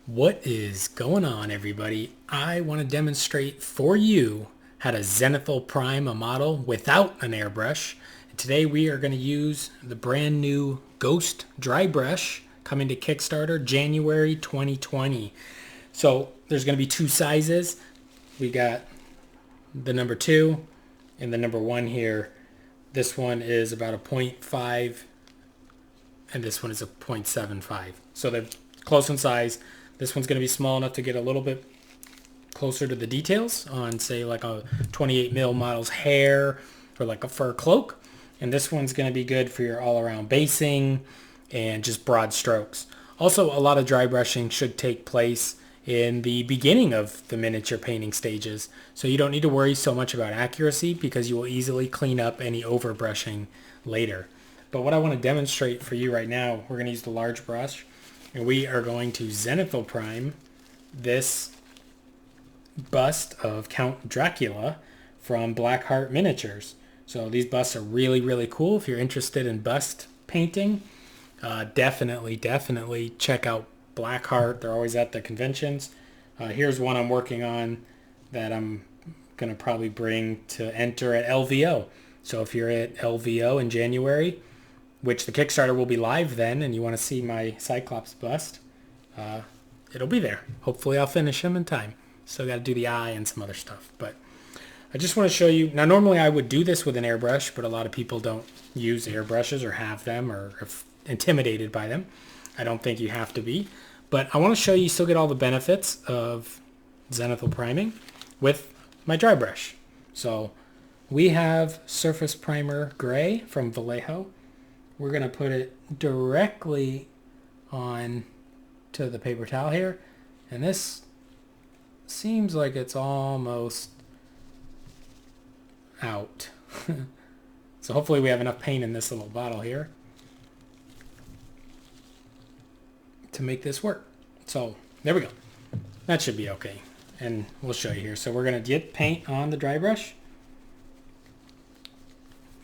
What is going on, everybody? I want to demonstrate for you how to Zenithal prime a model without an airbrush. And today we are going to use the brand new Ghost dry brush coming to Kickstarter January 2020. So there's going to be two sizes. We got the number 2 and the number 1 here. This one is about a 0.5 and this one is a 0.75. So they're close in size. This one's going to be small enough to get a little bit closer to the details on, say, like a 28 mil model's hair or like a fur cloak. And this one's going to be good for your all-around basing and just broad strokes. Also, a lot of dry brushing should take place in the beginning of the miniature painting stages. So you don't need to worry so much about accuracy because you will easily clean up any overbrushing later. But what I want to demonstrate for you right now, we're going to use the large brush. And we are going to Zenithal prime this bust of Count Dracula from Blackheart Miniatures. So these busts are really, really cool. If you're interested in bust painting, definitely check out Blackheart. They're always at the conventions. Here's one I'm working on that I'm going to probably bring to enter at LVO. So if you're at LVO in January, which the Kickstarter will be live then, and you want to see my Cyclops bust, it'll be there. Hopefully I'll finish him in time. Still got to do the eye and some other stuff. But I just want to show you. Now, normally I would do this with an airbrush, but a lot of people don't use airbrushes or have them or are intimidated by them. I don't think you have to be. But I want to show you still get all the benefits of Zenithal priming with my dry brush. So we have Surface Primer Gray from Vallejo. We're going to put it directly on to the paper towel here. And this seems like it's almost out. So hopefully we have enough paint in this little bottle here to make this work. So there we go. That should be okay. And we'll show you here. So we're going to get paint on the dry brush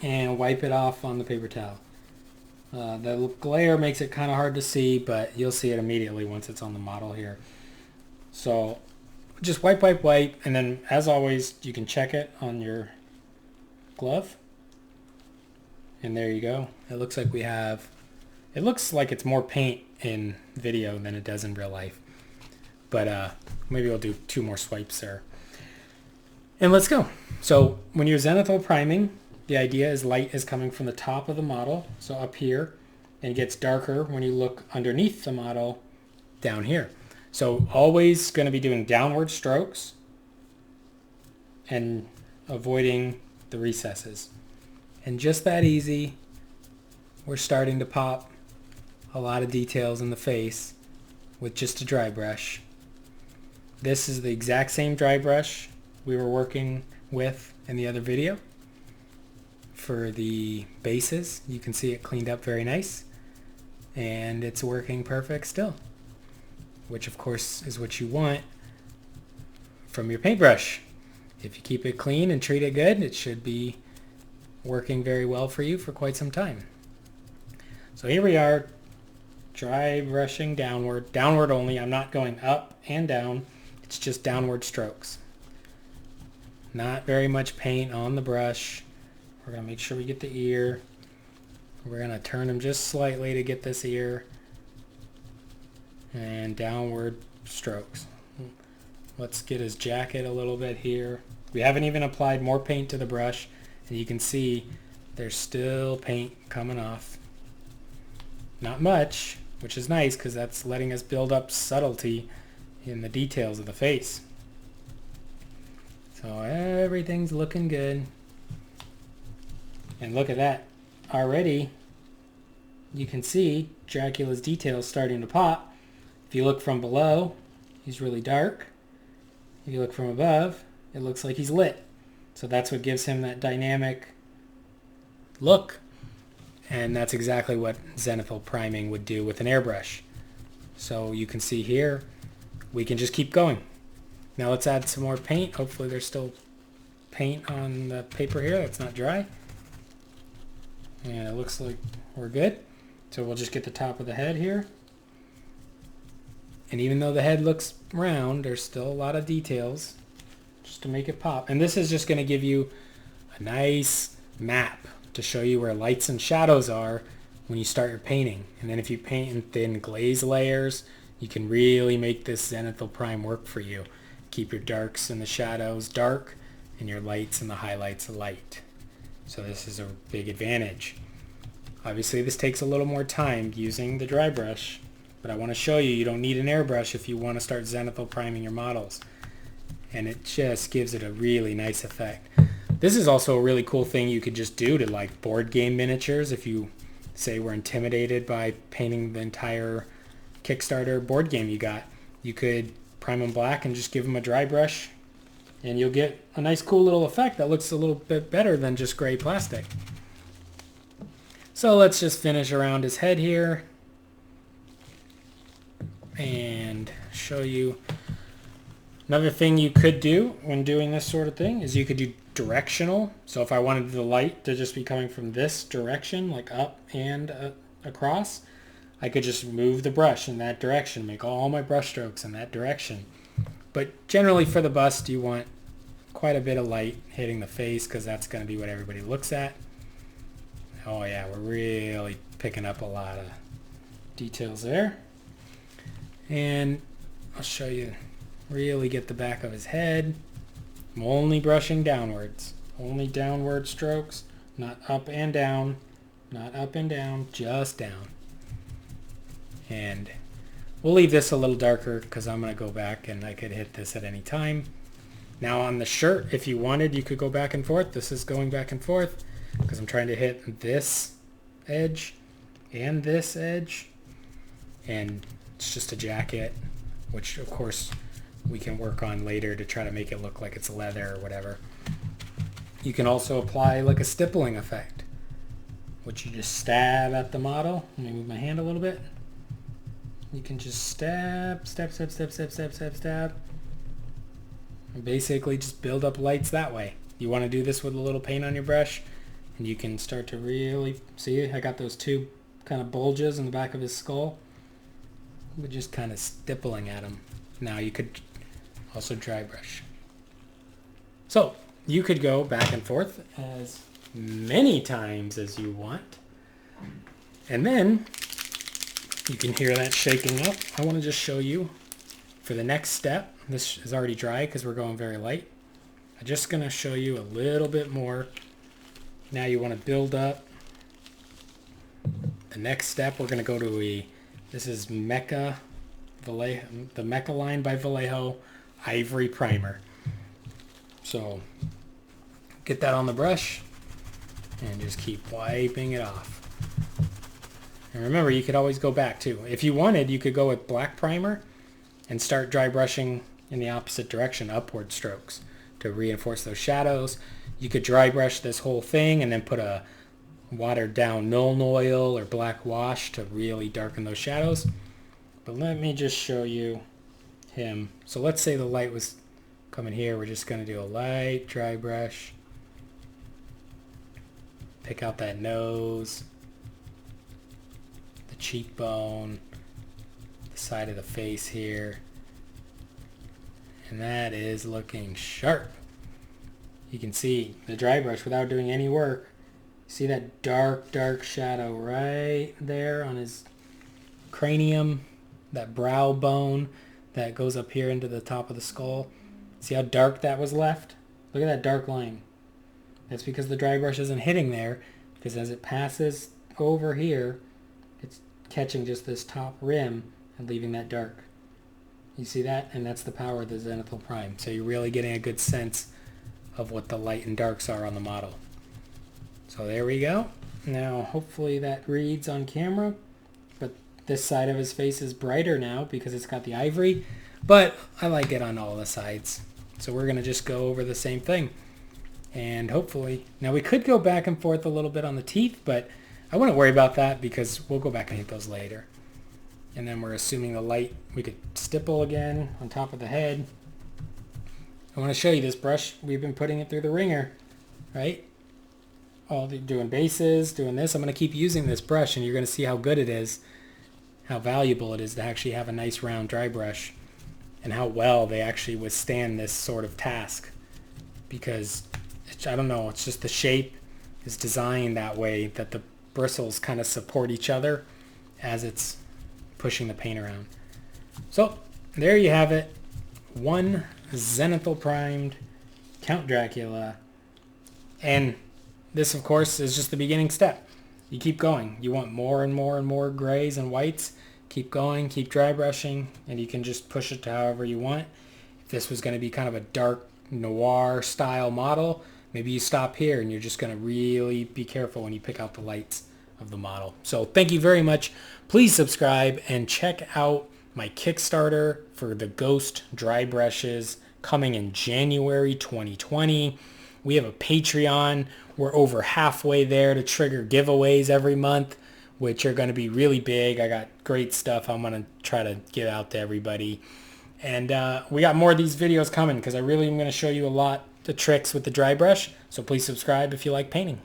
and wipe it off on the paper towel. The glare makes it kind of hard to see, but you'll see it immediately once it's on the model here. So just wipe, and then as always, you can check it on your glove. And there you go. It looks like it looks like it's more paint in video than it does in real life. But maybe we'll do 2 more swipes there. And let's go. So when you're Zenithal priming, the idea is light is coming from the top of the model, so up here, and it gets darker when you look underneath the model down here. So always going to be doing downward strokes and avoiding the recesses. And just that easy, we're starting to pop a lot of details in the face with just a dry brush. This is the exact same dry brush we were working with in the other video. For the bases, you can see it cleaned up very nice, and it's working perfect still, which of course is what you want from your paintbrush. If you keep it clean and treat it good, it should be working very well for you for quite some time. So here we are, dry brushing downward only. I'm not going up and down, it's just downward strokes. Not very much paint on the brush. We're going to make sure we get the ear. We're going to turn them just slightly to get this ear. And downward strokes. Let's get his jacket a little bit here. We haven't even applied more paint to the brush. And you can see there's still paint coming off. Not much, which is nice because that's letting us build up subtlety in the details of the face. So everything's looking good. And look at that. Already, you can see Dracula's details starting to pop. If you look from below, he's really dark. If you look from above, it looks like he's lit. So that's what gives him that dynamic look. And that's exactly what Zenithal priming would do with an airbrush. So you can see here, we can just keep going. Now let's add some more paint. Hopefully there's still paint on the paper here that's not dry. And it looks like we're good. So we'll just get the top of the head here. And even though the head looks round, there's still a lot of details just to make it pop. And this is just going to give you a nice map to show you where lights and shadows are when you start your painting. And then if you paint in thin glaze layers, you can really make this Zenithal Prime work for you. Keep your darks and the shadows dark and your lights and the highlights light. So this is a big advantage. Obviously this takes a little more time using the dry brush, but I want to show you don't need an airbrush if you want to start Zenithal priming your models. And it just gives it a really nice effect. This is also a really cool thing you could just do to like board game miniatures if you say were intimidated by painting the entire Kickstarter board game you got. You could prime them black and just give them a dry brush and you'll get a nice cool little effect that looks a little bit better than just gray plastic. So let's just finish around his head here and show you another thing you could do when doing this sort of thing is you could do directional. So if I wanted the light to just be coming from this direction, like up and across, I could just move the brush in that direction, make all my brush strokes in that direction. But generally for the bust, you want quite a bit of light hitting the face because that's going to be what everybody looks at. Oh yeah, we're really picking up a lot of details there. And I'll show you, really get the back of his head. I'm only brushing downwards, only downward strokes, not up and down, not up and down, just down. And we'll leave this a little darker because I'm going to go back and I could hit this at any time. Now on the shirt, if you wanted, you could go back and forth. This is going back and forth because I'm trying to hit this edge and this edge. And it's just a jacket, which of course we can work on later to try to make it look like it's leather or whatever. You can also apply like a stippling effect, which you just stab at the model. Let me move my hand a little bit. You can just stab, stab, stab, stab, stab, stab, stab, stab. And basically just build up lights that way. You want to do this with a little paint on your brush, and you can start to really, see I got those two kind of bulges in the back of his skull. We're just kind of stippling at him. Now you could also dry brush. So you could go back and forth as many times as you want. And then you can hear that shaking up. I want to just show you for the next step. This is already dry because we're going very light. I'm just going to show you a little bit more. Now you want to build up. The next step, we're going to go to this is Mecha Vallejo, the Mecha line by Vallejo Ivory Primer. So get that on the brush and just keep wiping it off. And remember, you could always go back too. If you wanted, you could go with black primer and start dry brushing in the opposite direction, upward strokes, to reinforce those shadows. You could dry brush this whole thing and then put a watered down Nuln Oil or black wash to really darken those shadows. But let me just show you him. So let's say the light was coming here. We're just going to do a light dry brush. Pick out that nose, the cheekbone, the side of the face here. And that is looking sharp. You can see the dry brush without doing any work. See that dark, dark shadow right there on his cranium, that brow bone that goes up here into the top of the skull. See how dark that was left? Look at that dark line. That's because the dry brush isn't hitting there, because as it passes over here, it's catching just this top rim and leaving that dark. You see that? And that's the power of the Zenithal Prime. So you're really getting a good sense of what the light and darks are on the model. So there we go. Now hopefully that reads on camera, but this side of his face is brighter now because it's got the ivory, but I like it on all the sides. So we're going to just go over the same thing. And hopefully, now we could go back and forth a little bit on the teeth, but I wouldn't worry about that because we'll go back and hit those later. And then we're assuming the light, we could stipple again on top of the head. I want to show you this brush. We've been putting it through the ringer, right? Doing bases, doing this. I'm going to keep using this brush and you're going to see how good it is. how valuable it is to actually have a nice round dry brush, and how well they actually withstand this sort of task. Because, I don't know, it's just the shape is designed that way that the bristles kind of support each other as it's pushing the paint around. So there you have it. One Zenithal primed Count Dracula. And this, of course, is just the beginning step. You keep going. You want more and more and more grays and whites. Keep going, keep dry brushing, and you can just push it to however you want. If this was going to be kind of a dark noir style model, maybe you stop here and you're just going to really be careful when you pick out the lights of the model. So thank you very much. Please subscribe and check out my Kickstarter for the Ghost dry brushes coming in January 2020. We have a Patreon. We're over halfway there to trigger giveaways every month, which are going to be really big. I got great stuff I'm going to try to get out to everybody. And we got more of these videos coming because I really am going to show you a lot of tricks with the dry brush. So please subscribe if you like painting.